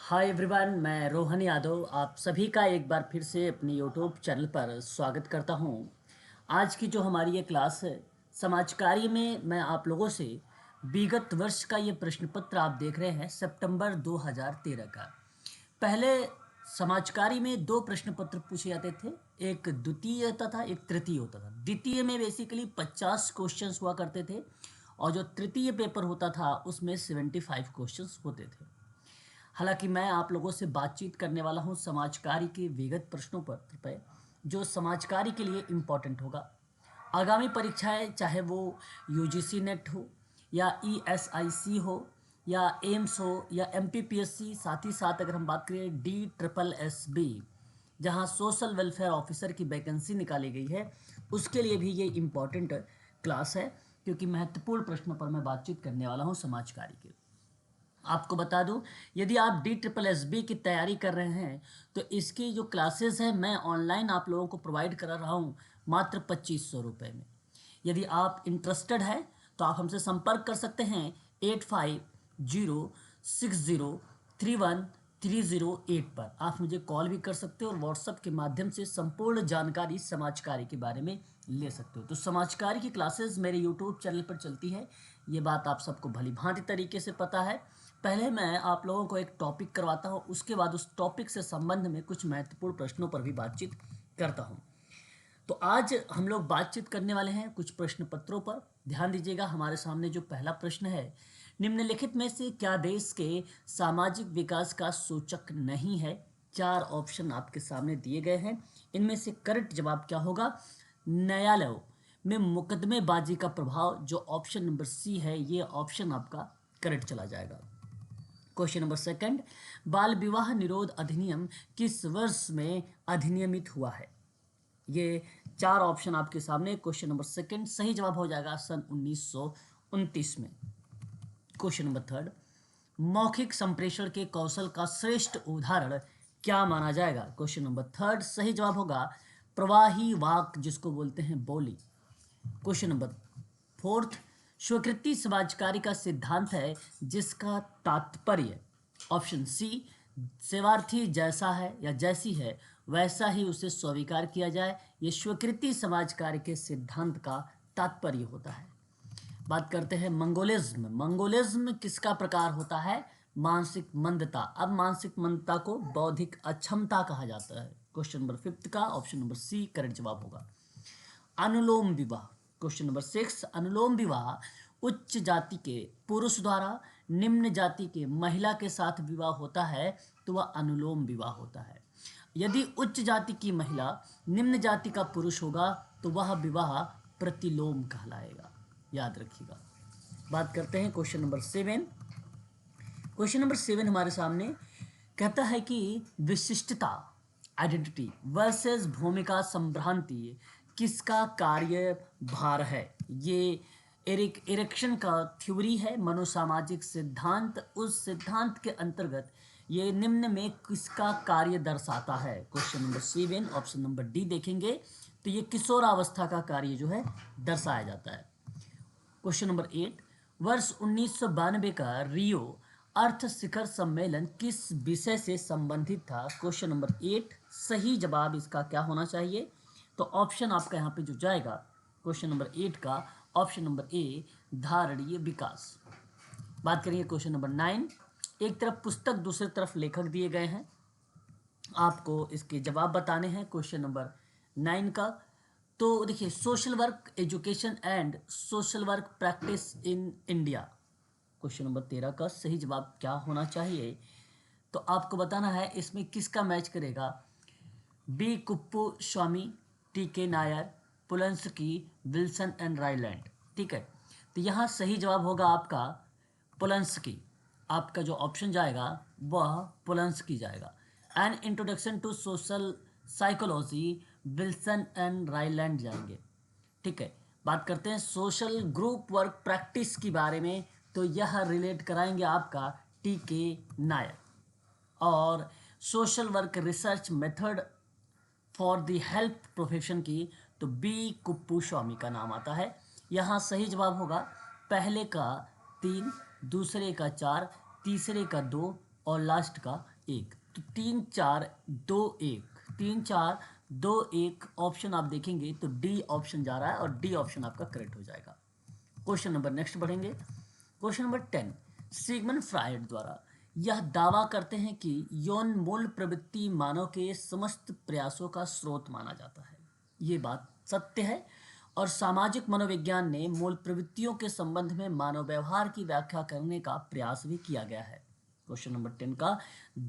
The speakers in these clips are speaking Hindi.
हाय एवरीवन, मैं रोहन यादव आप सभी का एक बार फिर से अपने यूट्यूब चैनल पर स्वागत करता हूं। आज की जो हमारी ये क्लास है समाज कार्य में मैं आप लोगों से विगत वर्ष का ये प्रश्न पत्र आप देख रहे हैं सितंबर 2013 का। पहले समाज कार्य में दो प्रश्न पत्र पूछे जाते थे, एक द्वितीय होता था, एक तृतीय होता था। द्वितीय में बेसिकली 50 क्वेश्चंस हुआ करते थे और जो तृतीय पेपर होता था उसमें 75 क्वेश्चंस होते थे। हालांकि मैं आप लोगों से बातचीत करने वाला हूं समाज कार्य के विगत प्रश्नों पर जो समाज कार्य के लिए इम्पोर्टेंट होगा। आगामी परीक्षाएं चाहे वो यूजीसी नेट हो या ईएसआईसी हो या एम्स हो या एमपीपीएससी, साथ ही साथ अगर हम बात करें DSSB जहां सोशल वेलफेयर ऑफिसर की वैकेंसी निकाली गई है, उसके लिए भी ये इम्पॉर्टेंट क्लास है क्योंकि महत्वपूर्ण प्रश्नों पर मैं बातचीत करने वाला हूं समाज कार्य के। आपको बता दूं, यदि आप DSSB की तैयारी कर रहे हैं तो इसकी जो क्लासेस है मैं ऑनलाइन आप लोगों को प्रोवाइड करा रहा हूं मात्र 2500 रुपये में। यदि आप इंटरेस्टेड है तो आप हमसे संपर्क कर सकते हैं 8506031308 पर। आप मुझे कॉल भी कर सकते हो और व्हाट्सएप के माध्यम से संपूर्ण जानकारी समाज कार्य के बारे में ले सकते हो। तो समाज कार्य की क्लासेस मेरे यूट्यूब चैनल पर चलती है, ये बात आप सबको भली भांति तरीके से पता है। पहले मैं आप लोगों को एक टॉपिक करवाता हूँ, उसके बाद उस टॉपिक से संबंध में कुछ महत्वपूर्ण प्रश्नों पर भी बातचीत करता हूँ। तो आज हम लोग बातचीत करने वाले हैं कुछ प्रश्न पत्रों पर। ध्यान दीजिएगा, हमारे सामने जो पहला प्रश्न है, निम्नलिखित में से क्या देश के सामाजिक विकास का सूचक नहीं है। 4 ऑप्शन आपके सामने दिए गए हैं, इनमें से करेक्ट जवाब क्या होगा। न्यायालयों में मुकदमेबाजी का प्रभाव, जो ऑप्शन नंबर सी है, ये ऑप्शन आपका करेक्ट चला जाएगा। क्वेश्चन नंबर सेकंड, बाल विवाह निरोध अधिनियम किस वर्ष में अधिनियमित हुआ है। ये 4 ऑप्शन आपके सामने। क्वेश्चन नंबर सेकंड सही जवाब हो जाएगा सन 1929 में। क्वेश्चन नंबर थर्ड, मौखिक संप्रेषण के कौशल का श्रेष्ठ उदाहरण क्या माना जाएगा। क्वेश्चन नंबर थर्ड सही जवाब होगा प्रवाही वाक, जिसको बोलते हैं बोली। क्वेश्चन नंबर फोर्थ, स्वीकृति समाज कार्य का सिद्धांत है जिसका तात्पर्य, ऑप्शन सी, सेवार्थी जैसा है या जैसी है वैसा ही उसे स्वीकार किया जाए। ये स्वीकृति समाज कार्य के सिद्धांत का तात्पर्य होता है। बात करते हैं मंगोलिज्म। मंगोलिज्म किसका प्रकार होता है। मानसिक मंदता। अब मानसिक मंदता को बौद्धिक अक्षमता कहा जाता है। क्वेश्चन नंबर फिफ्थ का ऑप्शन नंबर सी करेक्ट जवाब होगा। अनुलोम विवाह। क्वेश्चन नंबर 6, अनुलोम विवाह उच्च जाति के पुरुष द्वारा निम्न जाति के महिला के साथ विवाह होता है तो वह अनुलोम विवाह होता है। यदि उच्च जाति की महिला निम्न जाति का पुरुष होगा तो वह विवाह प्रतिलोम कहलाएगा, याद रखिएगा। बात करते हैं क्वेश्चन नंबर 7। क्वेश्चन नंबर 7 हमारे सामने कहता है कि विशिष्टता, आइडेंटिटी वर्सेस भूमिका संभ्रांति किसका कार्य भार है। ये इरेक्शन का थ्योरी है, मनोसामाजिक सिद्धांत। उस सिद्धांत के अंतर्गत ये निम्न में किसका कार्य दर्शाता है। Question number 7 option number D देखेंगे तो ये किशोरावस्था का कार्य जो है दर्शाया जाता है। क्वेश्चन नंबर 8, वर्ष 1992 का रियो अर्थ शिखर सम्मेलन किस विषय से संबंधित था। क्वेश्चन नंबर 8 सही जवाब इसका क्या होना चाहिए, तो ऑप्शन आपका यहाँ पे जो जाएगा क्वेश्चन नंबर 8 का ऑप्शन नंबर ए, धारणीय विकास। बात करेंगे क्वेश्चन नंबर 9। एक तरफ पुस्तक दूसरी तरफ लेखक दिए गए हैं, आपको इसके जवाब बताने हैं क्वेश्चन नंबर 9 का। तो देखिए, social work education and social work practice in India, question number 13 का सही जवाब क्या होना चाहिए, तो आपको बताना है इसमें किसका मैच करेगा। B Kuppuswamy, T Nair, Pulanski, Wilson and Ryland. ठीक है, तो यहाँ सही जवाब होगा आपका पुलंस्की। आपका जो ऑप्शन जाएगा वह पुलंस्की जाएगा। An introduction to social psychology, Wilson and Ryland जाएंगे। ठीक है, बात करते हैं सोशल ग्रुप वर्क प्रैक्टिस के बारे में, तो यह रिलेट कराएंगे आपका टी नायर। और social work research method for the health profession की, तो बी कुप्पू स्वामी का नाम आता है। यहाँ सही जवाब होगा पहले का 3, दूसरे का 4, तीसरे का 2 और लास्ट का 1, तो 3 4 2 1, 3 4 2 1 ऑप्शन आप देखेंगे तो डी ऑप्शन जा रहा है और डी ऑप्शन आपका करेक्ट हो जाएगा। क्वेश्चन नंबर नेक्स्ट बढ़ेंगे। क्वेश्चन नंबर 10, सिगमंड फ्रायड द्वारा यह दावा करते हैं कि यौन मूल प्रवृत्ति मानव के समस्त प्रयासों का स्रोत माना जाता है। ये बात सत्य है और सामाजिक मनोविज्ञान ने मूल प्रवृत्तियों के संबंध में मानव व्यवहार की व्याख्या करने का प्रयास भी किया गया है। क्वेश्चन नंबर 10 का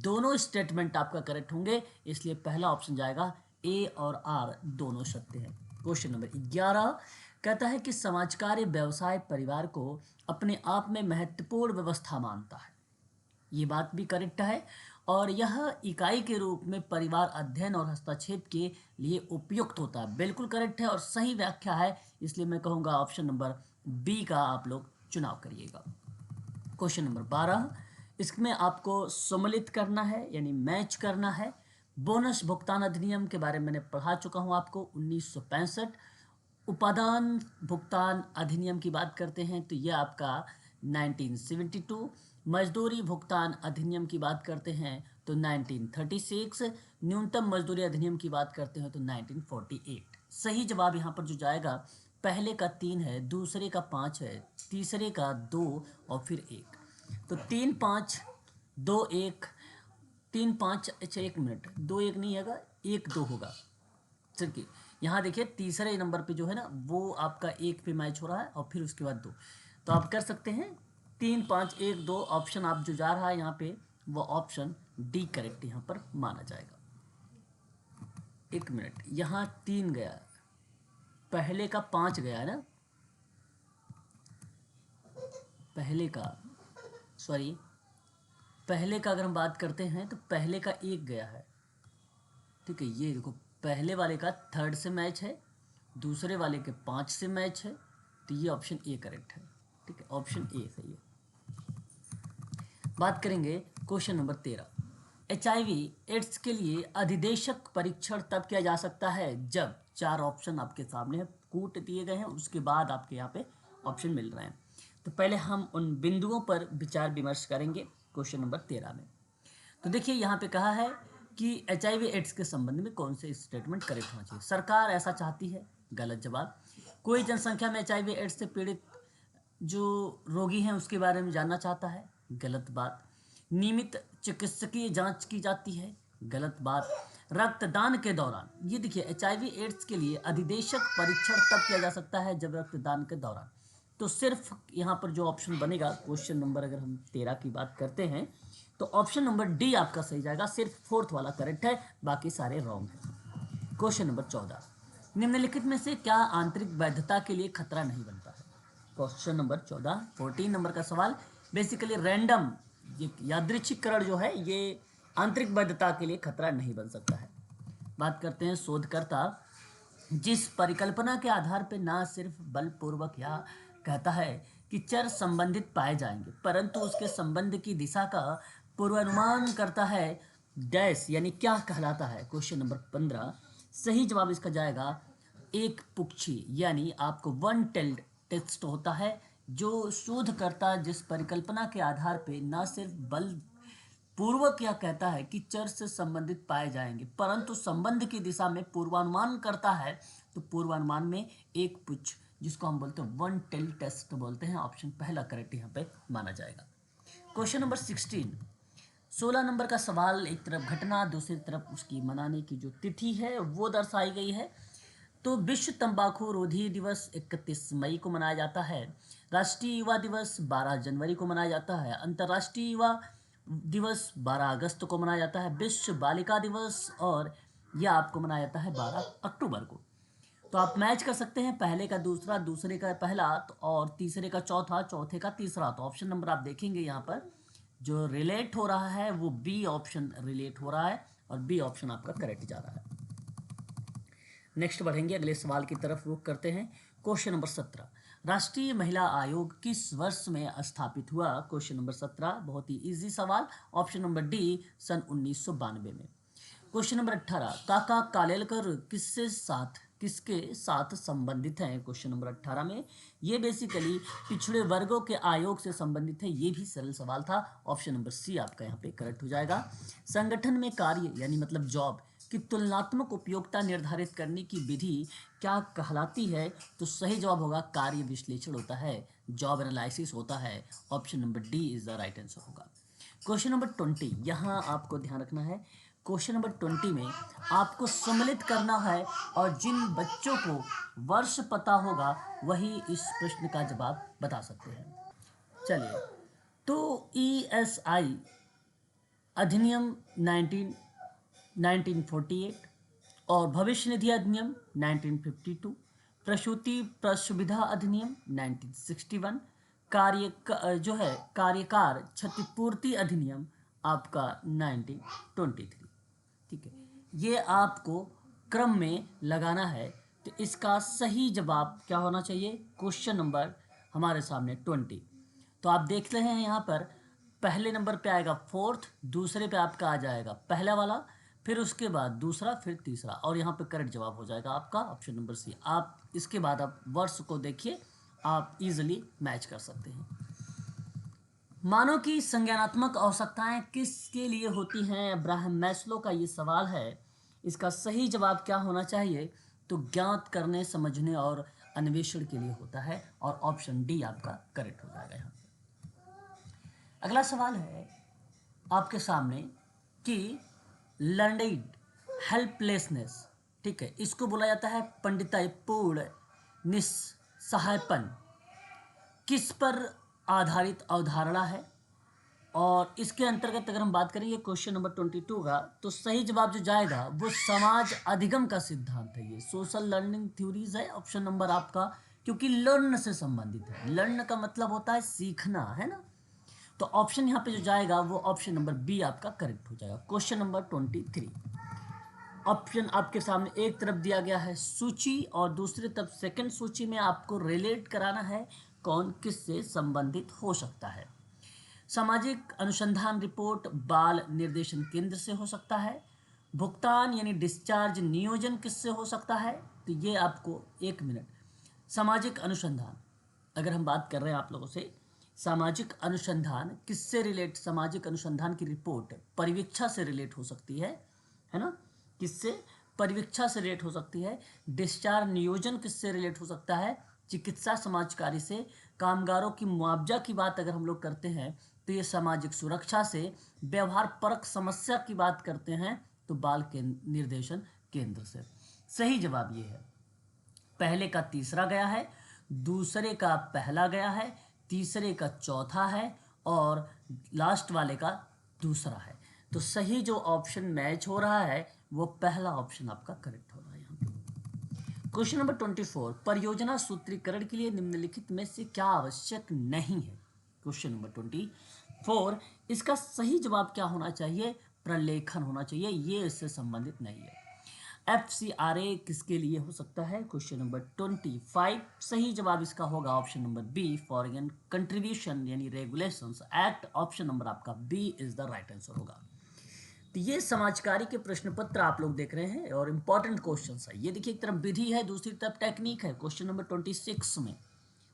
दोनों स्टेटमेंट आपका करेक्ट होंगे, इसलिए पहला ऑप्शन जाएगा ए और आर दोनों सत्य है। क्वेश्चन नंबर 11 कहता है कि समाज कार्य व्यवसाय परिवार को अपने आप में महत्वपूर्ण व्यवस्था मानता है। ये बात भी करेक्ट है और यह इकाई के रूप में परिवार अध्ययन और हस्तक्षेप के लिए उपयुक्त होता है। बिल्कुल करेक्ट है और सही व्याख्या है, इसलिए मैं कहूँगा ऑप्शन नंबर बी का आप लोग चुनाव करिएगा। क्वेश्चन नंबर 12, इसमें आपको सम्मिलित करना है यानी मैच करना है। बोनस भुगतान अधिनियम के बारे में मैंने पढ़ा चुका हूँ आपको 1965। उपादान भुगतान अधिनियम की बात करते हैं तो यह आपका 1972। मजदूरी भुगतान अधिनियम की बात करते हैं तो 1936। न्यूनतम मजदूरी अधिनियम की बात करते हैं तो 1948। सही जवाब यहाँ पर जो जाएगा पहले का 3 है, दूसरे का 5 है, तीसरे का 2 और फिर 1। तो 3 5 2 1 3 5 अच्छा 1 मिनट 2 1 नहीं होगा 1 2 होगा। चलिए यहाँ देखिए तीसरे नंबर पे जो है ना वो आपका 1 पे मैच हो रहा है और फिर उसके बाद 2, तो आप कर सकते हैं 3 5 1 2 ऑप्शन आप जो जा रहा है यहाँ पे वो ऑप्शन डी करेक्ट यहाँ पर माना जाएगा। 1 मिनट यहाँ 3 गया, पहले का 5 गया है ना, पहले का अगर हम बात करते हैं तो पहले का 1 गया है। ठीक है, ये देखो पहले वाले का 3rd से मैच है, दूसरे वाले के 5 से मैच है, तो ये ऑप्शन ए करेक्ट है। ठीक है, ऑप्शन ए सही है। बात करेंगे क्वेश्चन नंबर 13, HIV एड्स के लिए अधिदेशक परीक्षण तब किया जा सकता है जब 4 ऑप्शन आपके सामने है, कूट दिए गए हैं, उसके बाद आपके यहाँ पे ऑप्शन मिल रहे हैं। तो पहले हम उन बिंदुओं पर विचार विमर्श करेंगे क्वेश्चन नंबर 13 में। तो देखिए यहाँ पे कहा है कि HIV एड्स के संबंध में कौन से स्टेटमेंट करेक्ट होना चाहिए। सरकार ऐसा चाहती है, गलत जवाब। कोई जनसंख्या में HIV एड्स से पीड़ित जो रोगी हैं उसके बारे में जानना चाहता है, गलत बात। नियमित चिकित्सकीय जांच की जाती है, गलत बात। रक्तदान के दौरान, ये देखिए HIV एड्स के लिए अधिदेशक परीक्षण तब किया जा सकता है जब रक्तदान के दौरान। तो सिर्फ यहाँ पर जो ऑप्शन बनेगा क्वेश्चन नंबर अगर हम 13 की बात करते हैं तो ऑप्शन नंबर डी आपका सही जाएगा, सिर्फ 4th वाला करेक्ट है, बाकी सारे रॉन्ग हैं। क्वेश्चन नंबर 14, निम्नलिखित में से क्या आंतरिक वैधता के लिए खतरा नहीं बनता है। क्वेश्चन नंबर 14 14 नंबर का सवाल बेसिकली रैंडम यादृच्छिकरण जो है ये आंतरिक वैधता के लिए खतरा नहीं बन सकता है। बात करते हैं शोधकर्ता जिस परिकल्पना के आधार पर ना सिर्फ बलपूर्वक या कहता है कि चर संबंधित पाए जाएंगे परंतु उसके संबंध की दिशा का पूर्वानुमान करता है, डैश यानी क्या कहलाता है। क्वेश्चन नंबर 15 सही जवाब इसका जाएगा एक पुक्षी, यानी आपको वन टेल्ड टेस्ट होता है जो शोधकर्ता जिस परिकल्पना के आधार पे न सिर्फ बल पूर्वक यह कहता है कि चर से संबंधित पाए जाएंगे परंतु संबंध की दिशा में पूर्वानुमान करता है, तो पूर्वानुमान में एक पुच्छ जिसको हम बोलते हैं वन टेल टेस्ट बोलते हैं, ऑप्शन पहला करेक्ट यहाँ पे माना जाएगा। क्वेश्चन नंबर 16 नंबर का सवाल, एक तरफ घटना दूसरी तरफ उसकी मनाने की जो तिथि है वो दर्शाई गई है। तो विश्व तंबाकू रोधी दिवस 31 मई को मनाया जाता है, राष्ट्रीय युवा दिवस 12 जनवरी को मनाया जाता है, अंतर्राष्ट्रीय युवा दिवस 12 अगस्त को मनाया जाता है, विश्व बालिका दिवस और यह आपको मनाया जाता है 12 अक्टूबर को। तो आप मैच कर सकते हैं पहले का दूसरा, दूसरे का पहला और तीसरे का चौथा, चौथे का तीसरा। तो ऑप्शन नंबर आप देखेंगे यहाँ पर जो रिलेट हो रहा है वो बी ऑप्शन रिलेट हो रहा है और बी ऑप्शन आपका करेक्ट जा रहा है। नेक्स्ट बढ़ेंगे अगले सवाल की तरफ रुख करते हैं। क्वेश्चन नंबर 17 राष्ट्रीय महिला आयोग किस वर्ष में स्थापित हुआ। क्वेश्चन नंबर 17 बहुत ही इजी सवाल, ऑप्शन नंबर डी सन 1992 में। क्वेश्चन नंबर 18 काका कालेलकर किसके साथ किसके साथ संबंधित हैं? क्वेश्चन नंबर 18 में ये बेसिकली पिछड़े वर्गों के आयोग से संबंधित है। ये भी सरल सवाल था। ऑप्शन नंबर सी आपका यहाँ पे करेक्ट हो जाएगा। संगठन में कार्य यानी मतलब जॉब की तुलनात्मक उपयोगिता निर्धारित करने की विधि क्या कहलाती है? तो सही जवाब होगा कार्य विश्लेषण होता है, जॉब एनालिसिस होता है। Option number D is the right answer होगा। क्वेश्चन नंबर 20, यहाँ आपको ध्यान रखना है। क्वेश्चन नंबर 20 में आपको सम्मिलित करना है और जिन बच्चों को वर्ष पता होगा वही इस प्रश्न का जवाब बता सकते हैं। चलिए, तो ESI अधिनियम 1948 और भविष्य निधि अधिनियम 1952, प्रसूति प्रसुविधा अधिनियम 1961, कार्यकार क्षतिपूर्ति अधिनियम आपका 1923। ठीक है, ये आपको क्रम में लगाना है। तो इसका सही जवाब क्या होना चाहिए? क्वेश्चन नंबर हमारे सामने 20। तो आप देख रहे हैं यहाँ पर पहले नंबर पे आएगा फोर्थ, दूसरे पे आपका आ जाएगा पहला वाला, फिर उसके बाद दूसरा, फिर तीसरा, और यहाँ पे करेक्ट जवाब हो जाएगा आपका ऑप्शन नंबर सी। आप इसके बाद आप वर्ष को देखिए, आप इजीली मैच कर सकते हैं। मानव की संज्ञानात्मक आवश्यकताएं किसके लिए होती हैं? अब्राहम मैस्लो का ये सवाल है। इसका सही जवाब क्या होना चाहिए? तो ज्ञात करने, समझने और अन्वेषण के लिए होता है, और ऑप्शन डी आपका करेक्ट हो जाएगा यहाँ। अगला सवाल है आपके सामने कि लर्निंग हेल्पलेसनेस, ठीक है, इसको बोला जाता है पंडिताईपूर्ण निस्सहायपन, किस पर आधारित अवधारणा है? और इसके अंतर्गत अगर हम बात करेंगे क्वेश्चन नंबर 22 का, तो सही जवाब जो जाएगा वो समाज अधिगम का सिद्धांत है। ये सोशल लर्निंग थ्योरीज है ऑप्शन नंबर आपका, क्योंकि लर्न से संबंधित है। लर्न का मतलब होता है सीखना, है ना। तो ऑप्शन यहाँ पे जो जाएगा वो ऑप्शन नंबर बी आपका करेक्ट हो जाएगा। क्वेश्चन नंबर 23, ऑप्शन आपके सामने एक तरफ दिया गया है सूची और दूसरी तरफ सेकंड सूची में आपको रिलेट कराना है कौन किससे संबंधित हो सकता है। सामाजिक अनुसंधान रिपोर्ट बाल निर्देशन केंद्र से हो सकता है। भुगतान यानी डिस्चार्ज नियोजन किससे हो सकता है? तो ये आपको एक मिनट, सामाजिक अनुसंधान अगर हम बात कर रहे हैं आप लोगों से, सामाजिक अनुसंधान किससे रिलेट? सामाजिक अनुसंधान की रिपोर्ट परिवीक्षा से रिलेट हो सकती है ना। किससे? परिवीक्षा से रिलेट हो सकती है। डिस्चार्ज नियोजन किससे रिलेट हो सकता है? चिकित्सा समाजकारी से। कामगारों की मुआवजा की बात अगर हम लोग करते हैं तो ये सामाजिक सुरक्षा से। व्यवहार परक समस्या की बात करते हैं तो बाल के निर्देशन केंद्र से। सही जवाब ये है, पहले का तीसरा गया है, दूसरे का पहला गया है, तीसरे का चौथा है, और लास्ट वाले का दूसरा है। तो सही जो ऑप्शन मैच हो रहा है वो पहला ऑप्शन आपका करेक्ट हो रहा है यहाँ पे। क्वेश्चन नंबर 24, परियोजना सूत्रीकरण के लिए निम्नलिखित में से क्या आवश्यक नहीं है? क्वेश्चन नंबर 24, इसका सही जवाब क्या होना चाहिए? प्रलेखन होना चाहिए, ये इससे संबंधित नहीं है। FCRA किसके लिए हो सकता है? क्वेश्चन नंबर 25, सही जवाब इसका होगा option number B, foreign contribution यानी रेगुलेशंस एक्ट। ऑप्शन नंबर आपका B is the right answer होगा। तो ये समाजकारी के प्रश्न पत्र आप लोग देख रहे हैं और इंपॉर्टेंट क्वेश्चन है। ये देखिए, एक तरफ विधि है, दूसरी तरफ टेक्निक है क्वेश्चन नंबर 26 में,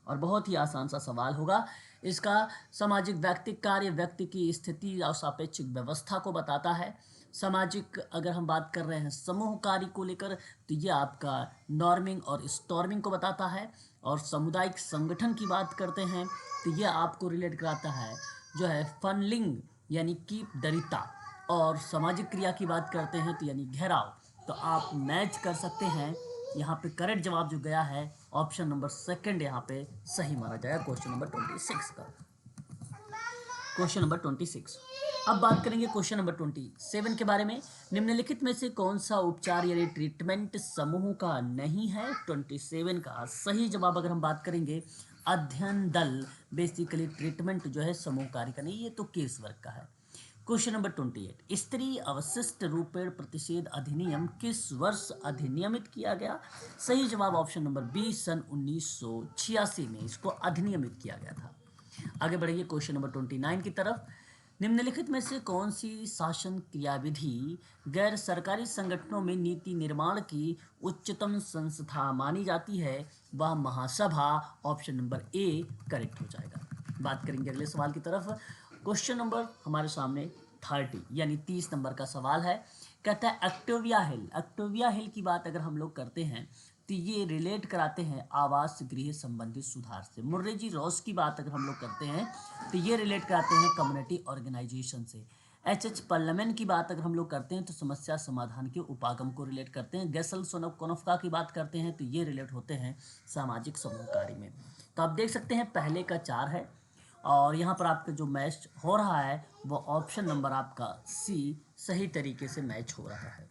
और बहुत ही आसान सा सवाल होगा। इसका सामाजिक व्यक्तिक कार्य व्यक्ति की स्थिति और सापेक्षिक व्यवस्था को बताता है। सामाजिक अगर हम बात कर रहे हैं समूह कार्य को लेकर तो ये आपका नॉर्मिंग और स्टॉर्मिंग को बताता है। और सामुदायिक संगठन की बात करते हैं तो ये आपको रिलेट कराता है जो है फनलिंग यानी कि दरिता। और सामाजिक क्रिया की बात करते हैं तो यानी घेराव। तो आप मैच कर सकते हैं। यहाँ पे करेक्ट जवाब जो गया है ऑप्शन नंबर सेकंड यहाँ पे सही माना जाएगा क्वेश्चन नंबर 26 का। क्वेश्चन नंबर 26, अब बात करेंगे क्वेश्चन नंबर 27 के बारे में। निम्नलिखित में से कौन सा उपचार यानी ट्रीटमेंट समूह का नहीं है? 27 का सही जवाब अगर हम बात करेंगे अध्ययन दल, बेसिकली ट्रीटमेंट जो है समूह कार्य का नहीं, ये तो केस वर्क का है। क्वेश्चन नंबर 28, स्त्री अवशिष्ट रूपेण प्रतिषेध अधिनियम किस वर्ष अधिनियमित किया गया? सही जवाब ऑप्शन नंबर बी, सन 1986 में इसको अधिनियमित किया गया था। आगे बढ़ेंगे क्वेश्चन नंबर 29 की तरफ। निम्नलिखित में से कौन सी शासन क्रियाविधि गैर सरकारी संगठनों में नीति निर्माण की उच्चतम संस्था मानी जाती है? वह महासभा। ऑप्शन नंबर ए करेक्ट हो जाएगा। बात करेंगे अगले सवाल की तरफ। क्वेश्चन नंबर हमारे सामने 30 यानी 30 नंबर का सवाल है। कहता है ऑक्टेविया हिल। ऑक्टेविया हिल की बात अगर हम लोग करते हैं तो ये रिलेट कराते हैं आवास गृह संबंधित सुधार से। मुर्रे जी रॉस की बात अगर हम लोग करते हैं तो ये रिलेट कराते हैं कम्युनिटी ऑर्गेनाइजेशन से। एच पल्लमैन की बात अगर हम लोग करते हैं तो समस्या समाधान के उपागम को रिलेट करते हैं। गैसल कोनोफ्का की बात करते हैं तो ये रिलेट होते हैं सामाजिक समूह कार्य में। तो आप देख सकते हैं पहले का 4 है और यहाँ पर आपका जो मैच हो रहा है वो ऑप्शन नंबर आपका सी सही तरीके से मैच हो रहा है।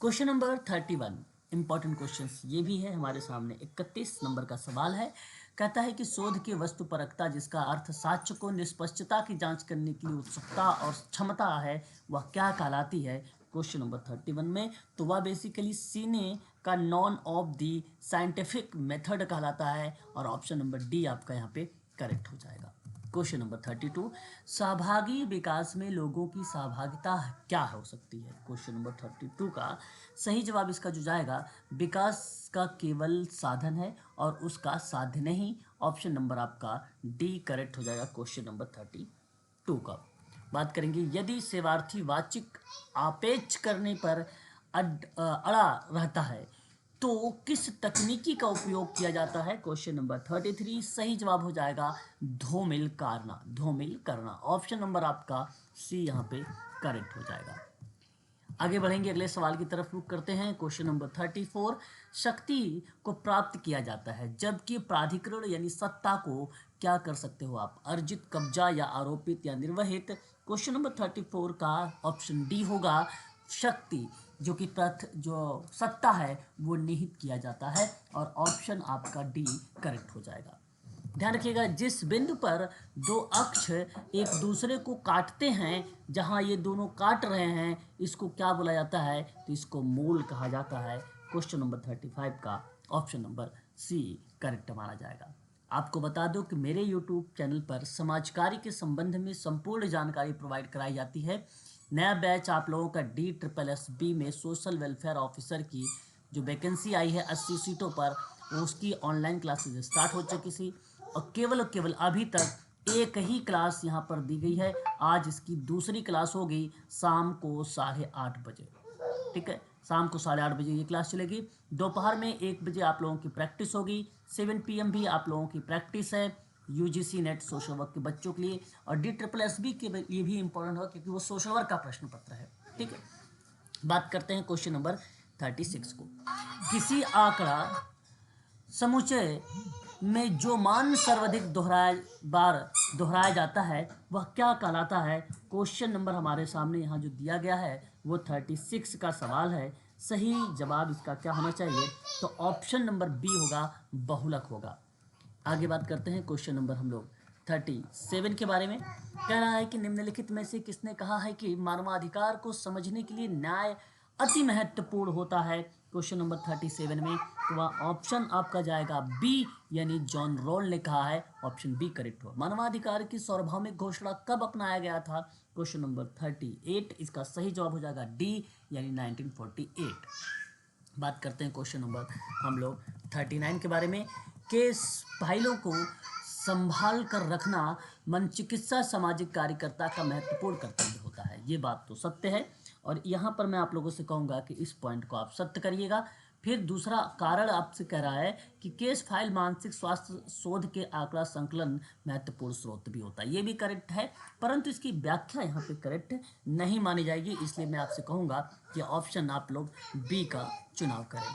क्वेश्चन नंबर 31 इंपॉर्टेंट क्वेश्चन ये भी है हमारे सामने। 31 नंबर का सवाल है। कहता है कि शोध की वस्तुपरकता, जिसका अर्थ साक्ष्य को निष्पक्षता की जांच करने की उत्सुकता और क्षमता है, वह क्या कहलाती है? क्वेश्चन नंबर 31 में तो वह बेसिकली सीने का none of the scientific method कहलाता है और ऑप्शन नंबर डी आपका यहाँ पे करेक्ट हो जाएगा। क्वेश्चन नंबर 32 सहभागी विकास में लोगों की सहभागिता क्या हो सकती है? क्वेश्चन नंबर 32 का सही जवाब इसका जो जाएगा विकास का केवल साधन है और उसका साध्य नहीं। ऑप्शन नंबर आपका डी करेक्ट हो जाएगा क्वेश्चन नंबर 32 का। बात करेंगे यदि सेवार्थी वाचिक आपेक्ष करने पर अड़ा रहता है तो किस तकनीकी का उपयोग किया जाता है? क्वेश्चन नंबर 33 सही जवाब हो जाएगा धूमिल करना। धूमिल करना ऑप्शन नंबर आपका सी यहाँ पे करेक्ट हो जाएगा। आगे बढ़ेंगे अगले सवाल की तरफ रुख करते हैं। क्वेश्चन नंबर 34 शक्ति को प्राप्त किया जाता है जबकि प्राधिकरण यानी सत्ता को क्या कर सकते हो आप? अर्जित, कब्जा या आरोपित या निर्वहित। क्वेश्चन नंबर 34 का ऑप्शन डी होगा शक्ति जो कि जो सत्ता है वो निहित किया जाता है और ऑप्शन आपका डी करेक्ट हो जाएगा। ध्यान रखिएगा जिस बिंदु पर दो अक्ष एक दूसरे को काटते हैं, जहां ये दोनों काट रहे हैं, इसको क्या बोला जाता है? तो इसको मूल कहा जाता है। क्वेश्चन नंबर 35 का ऑप्शन नंबर सी करेक्ट माना जाएगा। आपको बता दो कि मेरे YouTube चैनल पर समाज कार्य के संबंध में संपूर्ण जानकारी प्रोवाइड कराई जाती है। नया बैच आप लोगों का DSSB में सोशल वेलफेयर ऑफिसर की जो वैकेंसी आई है 80 सीटों पर, उसकी ऑनलाइन क्लासेज स्टार्ट हो चुकी थी और केवल अभी तक एक ही क्लास यहाँ पर दी गई है। आज इसकी दूसरी क्लास होगी शाम को 8:30 बजे। ठीक है, शाम को 8:30 बजे ये क्लास चलेगी। दोपहर में 1 बजे आप लोगों की प्रैक्टिस होगी। 7 PM भी आप लोगों की प्रैक्टिस है UGC नेट सोशल वर्क के बच्चों के लिए और DSSB के लिए भी इंपॉर्टेंट होगा क्योंकि वो सोशल वर्क का प्रश्न पत्र है। ठीक है, बात करते हैं क्वेश्चन नंबर 36 को। किसी आंकड़ा समुच्चय में जो मान सर्वाधिक दोहराया जाता है वह क्या कहलाता है? क्वेश्चन नंबर हमारे सामने यहाँ जो दिया गया है वो 36 का सवाल है। सही जवाब इसका क्या होना चाहिए? तो ऑप्शन नंबर बी होगा, बहुलक होगा। आगे बात करते हैं क्वेश्चन नंबर हम लोग 37 के बारे में। कह रहा है कि निम्नलिखित में से किसने कहा है कि मानवाधिकार को समझने के लिए न्याय अति महत्वपूर्ण होता है? क्वेश्चन नंबर 37 में तो वह ऑप्शन आपका जाएगा बी यानी जॉन रॉल ने कहा है। ऑप्शन बी करेक्ट हो। मानवाधिकार की सार्वभौमिक घोषणा कब अपनाया गया था? क्वेश्चन नंबर 38 इसका सही जवाब हो जाएगा डी यानी 1948। बात करते हैं क्वेश्चन नंबर हम लोग 39 के बारे में। केस फाइलों को संभाल कर रखना मनचिकित्सा सामाजिक कार्यकर्ता का महत्वपूर्ण कर्तव्य होता है। ये बात तो सत्य है और यहाँ पर मैं आप लोगों से कहूँगा कि इस पॉइंट को आप सत्य करिएगा। फिर दूसरा कारण आपसे कह रहा है कि केस फाइल मानसिक स्वास्थ्य शोध के आंकड़ा संकलन महत्वपूर्ण स्रोत भी होता है। ये भी करेक्ट है परंतु इसकी व्याख्या यहाँ पे करेक्ट नहीं मानी जाएगी, इसलिए मैं आपसे कहूँगा कि ऑप्शन आप लोग बी का चुनाव करें।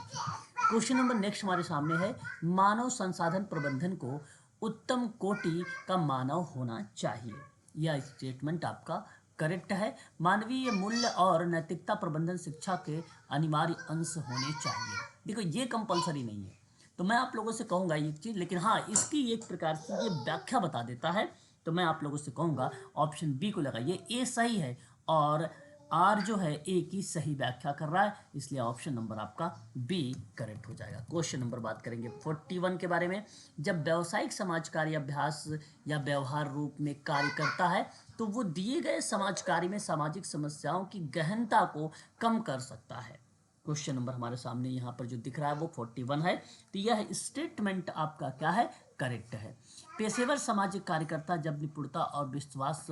क्वेश्चन नंबर नेक्स्ट हमारे सामने है, मानव संसाधन प्रबंधन को उत्तम कोटि का मानव होना चाहिए। यह स्टेटमेंट आपका करेक्ट है। मानवीय मूल्य और नैतिकता प्रबंधन शिक्षा के अनिवार्य अंश होने चाहिए। देखो ये कंपलसरी नहीं है तो मैं आप लोगों से कहूँगा एक चीज़, लेकिन हाँ इसकी एक प्रकार से ये व्याख्या बता देता है तो मैं आप लोगों से कहूँगा ऑप्शन बी को लगाइए। ए सही है और आर जो है ए की सही व्याख्या कर रहा है, इसलिए ऑप्शन नंबर आपका बी करेक्ट हो जाएगा। क्वेश्चन नंबर बात करेंगे 41 के बारे में। जब व्यावसायिक समाज कार्य अभ्यास या व्यवहार रूप में कार्य करता है तो वो दिए गए समाज कार्य में सामाजिक समस्याओं की गहनता को कम कर सकता है। क्वेश्चन नंबर हमारे सामने यहाँ पर जो दिख रहा है वो 41 है, तो यह स्टेटमेंट आपका क्या है, करेक्ट है। पेशेवर सामाजिक कार्यकर्ता जब निपुणता और विश्वास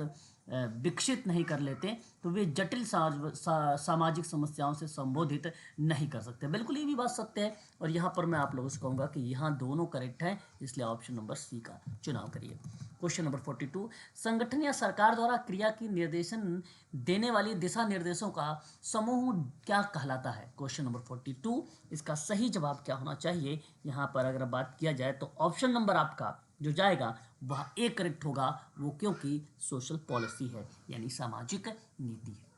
विकसित नहीं कर लेते तो वे जटिल सामाजिक समस्याओं से संबोधित नहीं कर सकते। बिल्कुल ये भी बात सत्य है, और यहाँ पर मैं आप लोगों से कहूँगा कि यहाँ दोनों करेक्ट हैं, इसलिए ऑप्शन नंबर सी का चुनाव करिए। क्वेश्चन नंबर 42, संगठन या सरकार द्वारा क्रिया की निर्देशन देने वाली दिशा निर्देशों का समूह क्या कहलाता है। क्वेश्चन नंबर 42, इसका सही जवाब क्या होना चाहिए, यहाँ पर अगर बात किया जाए तो ऑप्शन नंबर आपका जो जाएगा वह ए करेक्ट होगा, वो क्योंकि सोशल पॉलिसी है, यानी सामाजिक नीति है।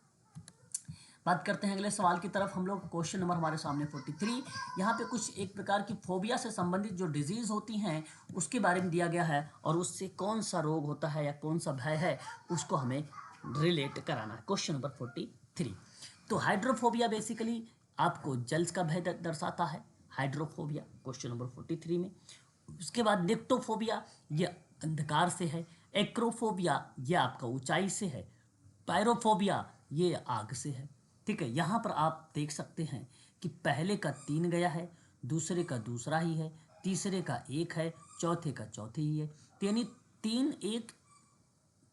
बात करते हैं अगले सवाल की तरफ हम लोग। क्वेश्चन नंबर हमारे सामने 43, यहाँ पे कुछ एक प्रकार की फोबिया से संबंधित जो डिजीज होती हैं उसके बारे में दिया गया है, और उससे कौन सा रोग होता है या कौन सा भय है उसको हमें रिलेट कराना है। क्वेश्चन नंबर 43, तो हाइड्रोफोबिया बेसिकली आपको जल का भय दर्शाता है, हाइड्रोफोबिया क्वेश्चन नंबर 43 में। उसके बाद निक्टोफोबिया ये अंधकार से है, एक्रोफोबिया ये आपका ऊंचाई से है, पायरोफोबिया ये आग से है। ठीक है, यहाँ पर आप देख सकते हैं कि पहले का 3 गया है, दूसरे का दूसरा ही है, तीसरे का 1 है, चौथे का चौथे ही है, यानी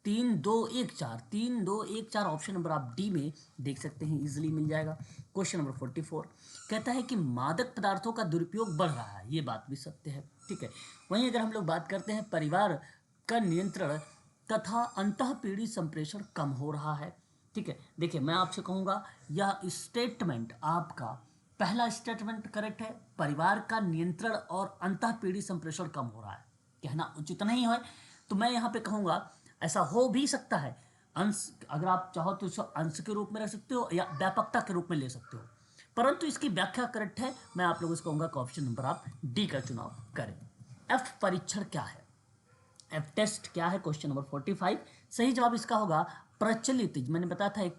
3 2 1 4 3 2 1 4 ऑप्शन नंबर आप डी में देख सकते हैं, इजीली मिल जाएगा। क्वेश्चन नंबर 44 कहता है कि मादक पदार्थों का दुरुपयोग बढ़ रहा है, ये बात भी सत्य है। ठीक है, वहीं अगर हम लोग बात करते हैं परिवार का नियंत्रण तथा अंतः पीढ़ी संप्रेषण कम हो रहा है। ठीक है, देखिए मैं आपसे कहूँगा यह स्टेटमेंट आपका पहला स्टेटमेंट करेक्ट है, परिवार का नियंत्रण और अंतः पीढ़ी संप्रेषण कम हो रहा है, कहना उचित नहीं है। तो मैं यहाँ पे कहूँगा ऐसा हो भी सकता है, अंश अगर आप चाहो तो इसे अंश के रूप में रख सकते हो या व्यापकता के रूप में ले सकते हो, परंतु इसकी व्याख्या करेक्ट है। मैं आप लोगों से कहूँगा कि ऑप्शन नंबर आप डी का चुनाव करें। एफ परीक्षण क्या है, एफ टेस्ट क्या है, क्वेश्चन नंबर 45 सही जवाब इसका होगा प्रचलित, मैंने बताया था एक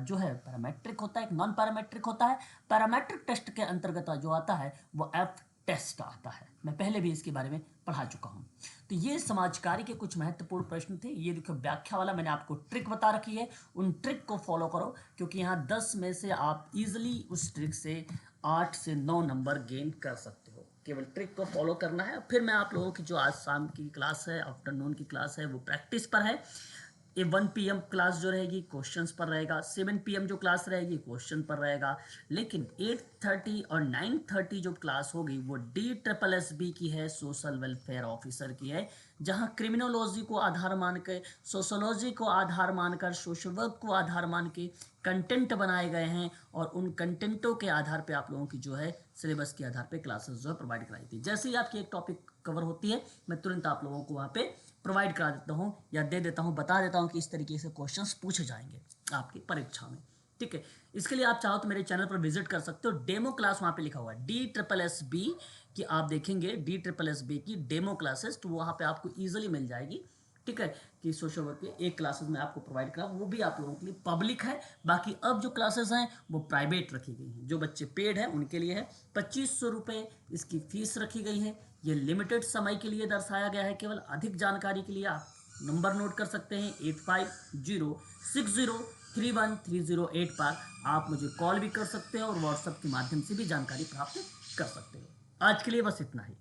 जो है पैरामेट्रिक होता है, एक नॉन पैरामेट्रिक होता है। पैरामेट्रिक टेस्ट के अंतर्गत जो आता है वो एफ टेस्ट आता है, मैं पहले भी इसके बारे में पढ़ा चुका हूँ। तो ये समाज कार्य के कुछ महत्वपूर्ण प्रश्न थे। ये देखो व्याख्या वाला मैंने आपको ट्रिक बता रखी है, उन ट्रिक को फॉलो करो, क्योंकि यहाँ 10 में से आप इजिली उस ट्रिक से 8 से 9 नंबर गेन कर सकते हो। केवल ट्रिक को फॉलो करना है। फिर मैं आप लोगों की जो आज शाम की क्लास है, आफ्टरनून की क्लास है, वो प्रैक्टिस पर है। ये 1 PM क्लास जो रहेगी क्वेश्चंस पर रहेगा, 7 PM जो क्लास रहेगी क्वेश्चन पर रहेगा, लेकिन 8:30 और 9:30 जो क्लास होगी वो DSSB की है, सोशल वेलफेयर ऑफिसर की है, जहां क्रिमिनोलॉजी को आधार मान के, सोशोलॉजी को आधार मानकर, सोशल वर्क को आधार मान के कंटेंट बनाए गए हैं, और उन कंटेंटों के आधार पे आप लोगों की जो है सिलेबस के आधार पे क्लासेस जो है प्रोवाइड कराई थी। जैसे ही आपकी एक टॉपिक कवर होती है मैं तुरंत आप लोगों को वहाँ पे प्रोवाइड करा देता हूँ या दे देता हूँ, बता देता हूँ कि इस तरीके से क्वेश्चंस पूछे जाएंगे आपकी परीक्षा में। ठीक है, इसके लिए आप चाहो तो मेरे चैनल पर विजिट कर सकते हो, डेमो क्लास वहाँ पे लिखा हुआ है DSSB की, आप देखेंगे DSSB की डेमो क्लासेस, तो वहाँ पे आपको ईजिली मिल जाएगी। ठीक है, कि सोशल वर्क के एक क्लासेस में आपको प्रोवाइड करा, वो भी आप लोगों के लिए पब्लिक है। बाकी अब जो क्लासेस हैं वो प्राइवेट रखी गई हैं, जो बच्चे पेड हैं उनके लिए है। 2500 रुपये इसकी फीस रखी गई है। ये लिमिटेड समय के लिए दर्शाया गया है, केवल अधिक जानकारी के लिए आप नंबर नोट कर सकते हैं 8506031308 पर आप मुझे कॉल भी कर सकते हैं और व्हाट्सएप के माध्यम से भी जानकारी प्राप्त कर सकते हो। आज के लिए बस इतना ही।